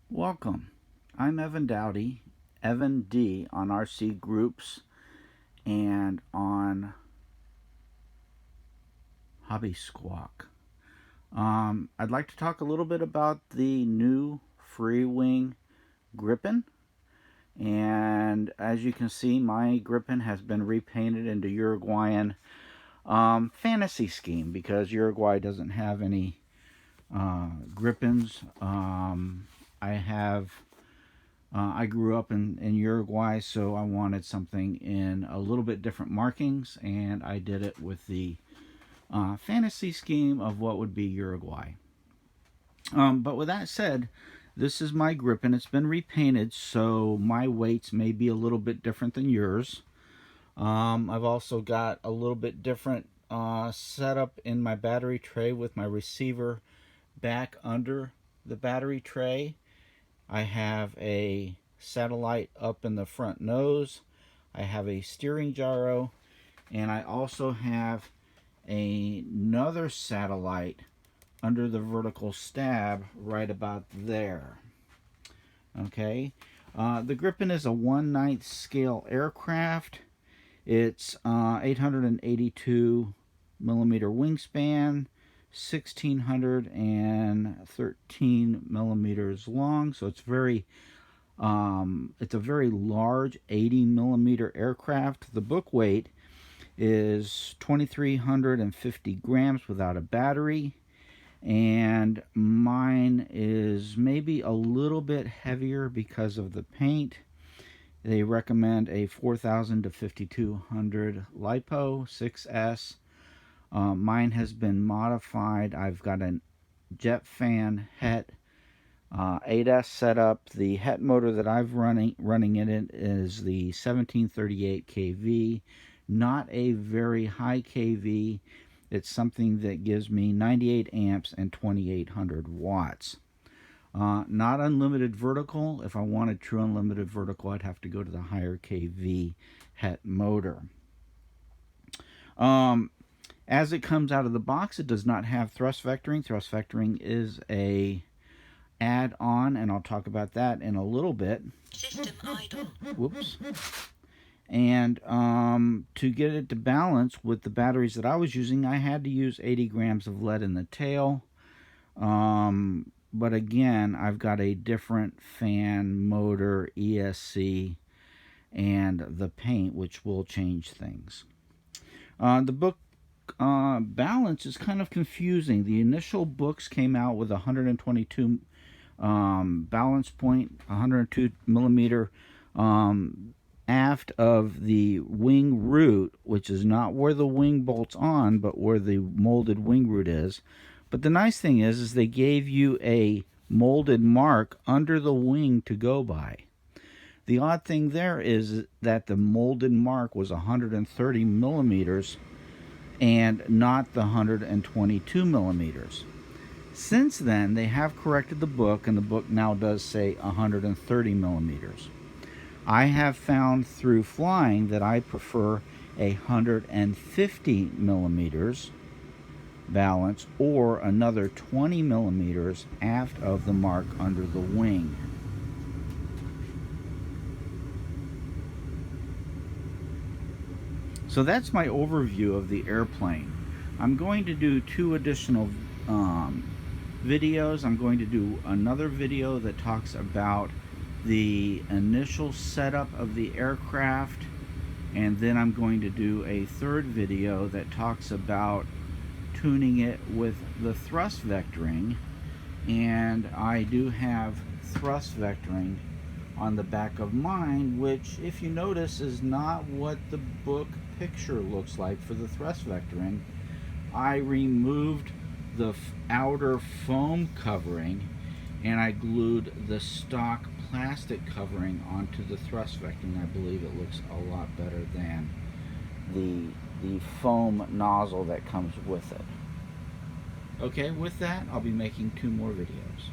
Welcome. I'm Evan Dowdy, Evan D on RC Groups and on Hobby Squawk. I'd like to talk a little bit about the new FreeWing Gripen. And as you can see, my Gripen has been repainted into Uruguayan fantasy scheme because Uruguay doesn't have any Gripens. I grew up in Uruguay, so I wanted something in a little bit different markings, and I did it with the fantasy scheme of what would be Uruguay. But with that said, this is my Gripen. It's been repainted, so my weights may be a little bit different than yours. I've also got a little bit different setup in my battery tray with my receiver back under the battery tray. I have a satellite up in the front nose. I have a steering gyro, and I also have another satellite under the vertical stab right about there. Okay, the Gripen is a 1/9 scale aircraft. It's 882 millimeter wingspan, 1613 millimeters long, so it's a very large 80 millimeter aircraft. The book weight is 2,350 grams without a battery, and mine is maybe a little bit heavier because of the paint. They recommend a 4,000 to 5,200 LiPo 6S. Mine has been modified. I've got a jet fan Het 8S set up. The Het motor that I've running in it is the 1738 kV, not a very high kV. It's something that gives me 98 amps and 2,800 watts. Not unlimited vertical. If I wanted true unlimited vertical, I'd have to go to the higher kV Het motor. As it comes out of the box, it does not have thrust vectoring. Thrust vectoring is a add-on, and I'll talk about that in a little bit. System idle. Whoops. And to get it to balance with the batteries that I was using, I had to use 80 grams of lead in the tail. But again, I've got a different fan, motor, ESC, and the paint, which will change things. The book balance is kind of confusing. The initial books came out with 122 balance point, 102 millimeter aft of the wing root, which is not where the wing bolts on, but where the molded wing root is. But the nice thing is they gave you a molded mark under the wing to go by. The odd thing there is that the molded mark was 130 millimeters and not the 122 millimeters. Since then, they have corrected the book, and the book now does say 130 millimeters. I have found through flying that I prefer 150 millimeters balance or another 20 millimeters aft of the mark under the wing. So that's my overview of the airplane. I'm going to do two additional videos. I'm going to do another video that talks about the initial setup of the aircraft, and then I'm going to do a third video that talks about tuning it with the thrust vectoring. And I do have thrust vectoring on the back of mine, which, if you notice, is not what the book picture looks like for the thrust vectoring. I removed the outer foam covering and I glued the stock plastic covering onto the thrust vectoring. I believe it looks a lot better than the foam nozzle that comes with it. Okay, with that, I'll be making 2 more videos.